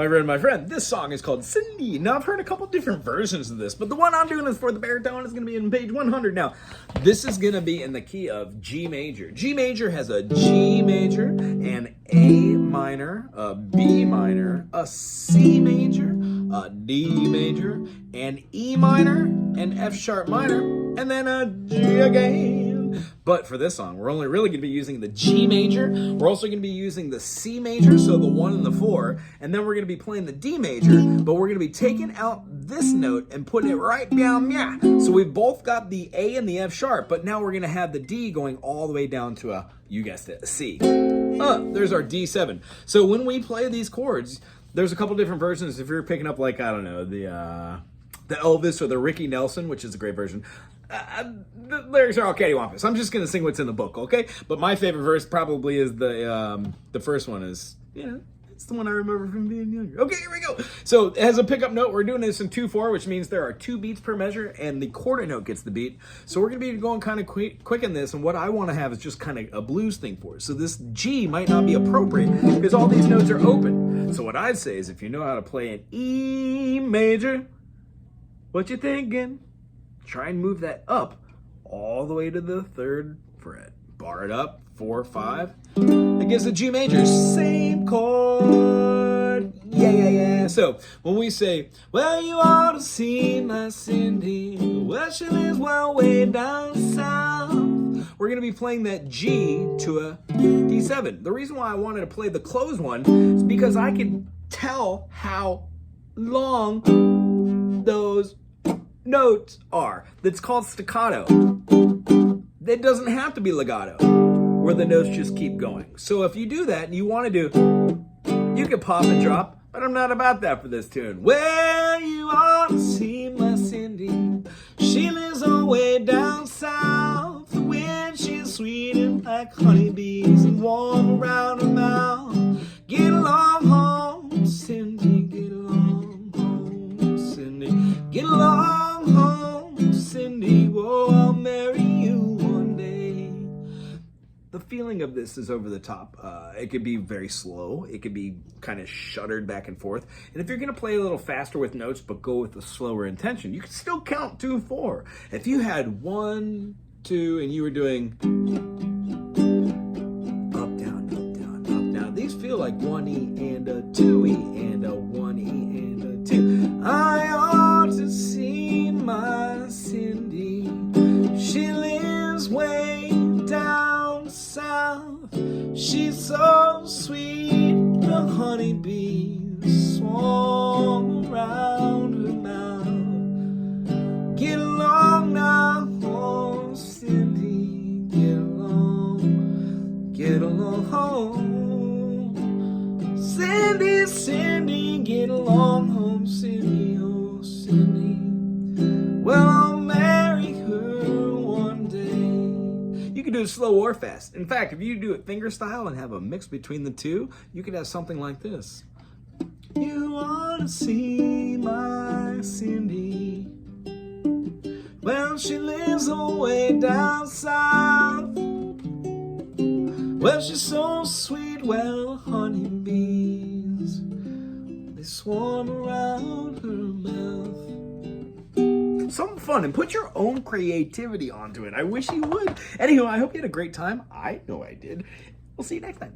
my friend, this song is called Cindy. Now, I've heard a couple different versions of this, but the one I'm doing is for the baritone. It's going to be in page 100. Now, this is going to be in the key of G major. G major has a G major, an A minor, a B minor, a C major, a D major, an E minor, an F sharp minor, and then a G again. But for this song, we're only really going to be using the G major. We're also going to be using the C major, so the 1 and the 4, and then we're going to be playing the D major, but we're going to be taking out this note and putting it right down, yeah. So we've both got the A and the F sharp, but now we're going to have the D going all the way down to a, you guessed it, a C. There's our D7. So when we play these chords, there's a couple different versions. If you're picking up, like, I don't know, the Elvis or the Ricky Nelson, which is a great version. The lyrics are all cattywampus. I'm just going to sing what's in the book, okay? But my favorite verse probably is the first one is, it's the one I remember from being younger. Okay, here we go. So as a pickup note, we're doing this in 2/4, which means there are 2 beats per measure, and the quarter note gets the beat. So we're going to be going kind of quick in this, and what I want to have is just kind of a blues thing for it. So this G might not be appropriate because all these notes are open. So what I'd say is if you know how to play an E major, what you thinking? Try and move that up all the way to the 3rd fret. Bar it up, 4, 5. That gives a G major, same chord. Yeah. So when we say, well, you ought to see my Cindy, well, she lives well way down south, we're going to be playing that G to a D7. The reason why I wanted to play the closed one is because I can tell how long those notes are. That's called staccato. It doesn't have to be legato, where the notes just keep going. So if you do that and you want to do, you can pop and drop, but I'm not about that for this tune. Well, you ought to see my Cindy. She lives all way down south. The wind, she's sweet and like honeybees and warm around her mouth. Get along home, Cindy. Get along home, Cindy. Get along home, Cindy. Whoa, I'll marry you one day. The feeling of this is over the top. It could be very slow. It could be kind of shuddered back and forth. And if you're going to play a little faster with notes but go with a slower intention, you can still count 2, 4. If you had 1, 2, and you were doing up, down, up, down, up, down. These feel like 1E and a 2E and a 1E and a 2. I ought to see my Cindy. She lives way down south. She's so sweet, the honeybees swarm around her mouth. Get along now, oh Cindy, get along home. Cindy, Cindy, get along home, Cindy, oh Cindy. Well, I'll marry her one day. You can do it slow or fast. In fact, if you do it finger style and have a mix between the two, you could have something like this. You want to see my Cindy. Well, she lives away down south. Well, she's so sweet, well, honeybees, they swarm around her mouth. Something fun, and put your own creativity onto it. I wish you would. Anywho, I hope you had a great time. I know I did. We'll see you next time.